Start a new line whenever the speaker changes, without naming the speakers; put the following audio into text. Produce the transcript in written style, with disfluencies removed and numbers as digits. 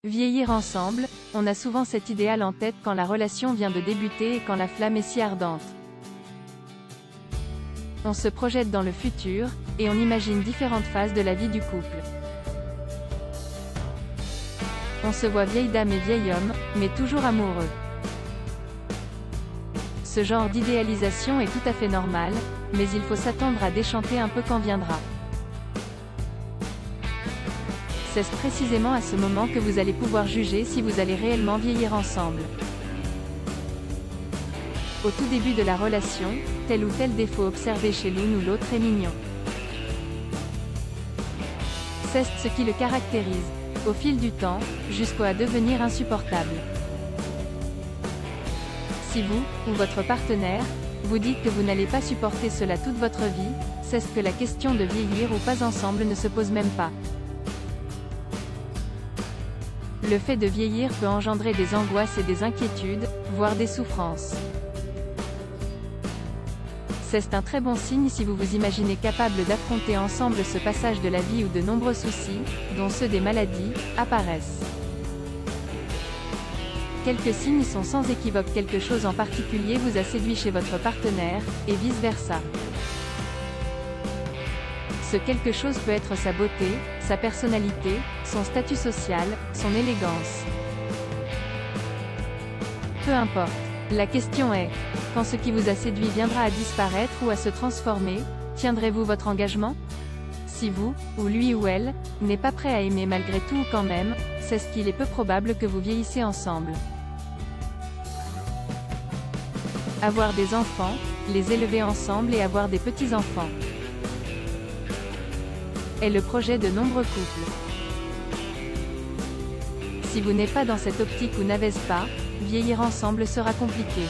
Vieillir ensemble, on a souvent cet idéal en tête quand la relation vient de débuter et quand la flamme est si ardente. On se projette dans le futur, et on imagine différentes phases de la vie du couple. On se voit vieille dame et vieil homme, mais toujours amoureux. Ce genre d'idéalisation est tout à fait normal, mais il faut s'attendre à déchanter un peu quand viendra. C'est précisément à ce moment que vous allez pouvoir juger si vous allez réellement vieillir ensemble. Au tout début de la relation, tel ou tel défaut observé chez l'une ou l'autre est mignon. C'est ce qui le caractérise, au fil du temps, jusqu'à devenir insupportable. Si vous, ou votre partenaire, vous dites que vous n'allez pas supporter cela toute votre vie, c'est que la question de vieillir ou pas ensemble ne se pose même pas. Le fait de vieillir peut engendrer des angoisses et des inquiétudes, voire des souffrances. C'est un très bon signe si vous vous imaginez capable d'affronter ensemble ce passage de la vie où de nombreux soucis, dont ceux des maladies, apparaissent. Quelques signes sont sans équivoque quelque chose en particulier vous a séduit chez votre partenaire, et vice-versa. Ce quelque chose peut être sa beauté, sa personnalité, son statut social, son élégance. Peu importe. La question est, quand ce qui vous a séduit viendra à disparaître ou à se transformer, tiendrez-vous votre engagement? Si vous, ou lui ou elle, n'est pas prêt à aimer malgré tout ou quand même, c'est ce qu'il est peu probable que vous vieillissez ensemble. Avoir des enfants, les élever ensemble et avoir des petits-enfants est le projet de nombreux couples. Si vous n'êtes pas dans cette optique ou n'avez pas, vieillir ensemble sera compliqué.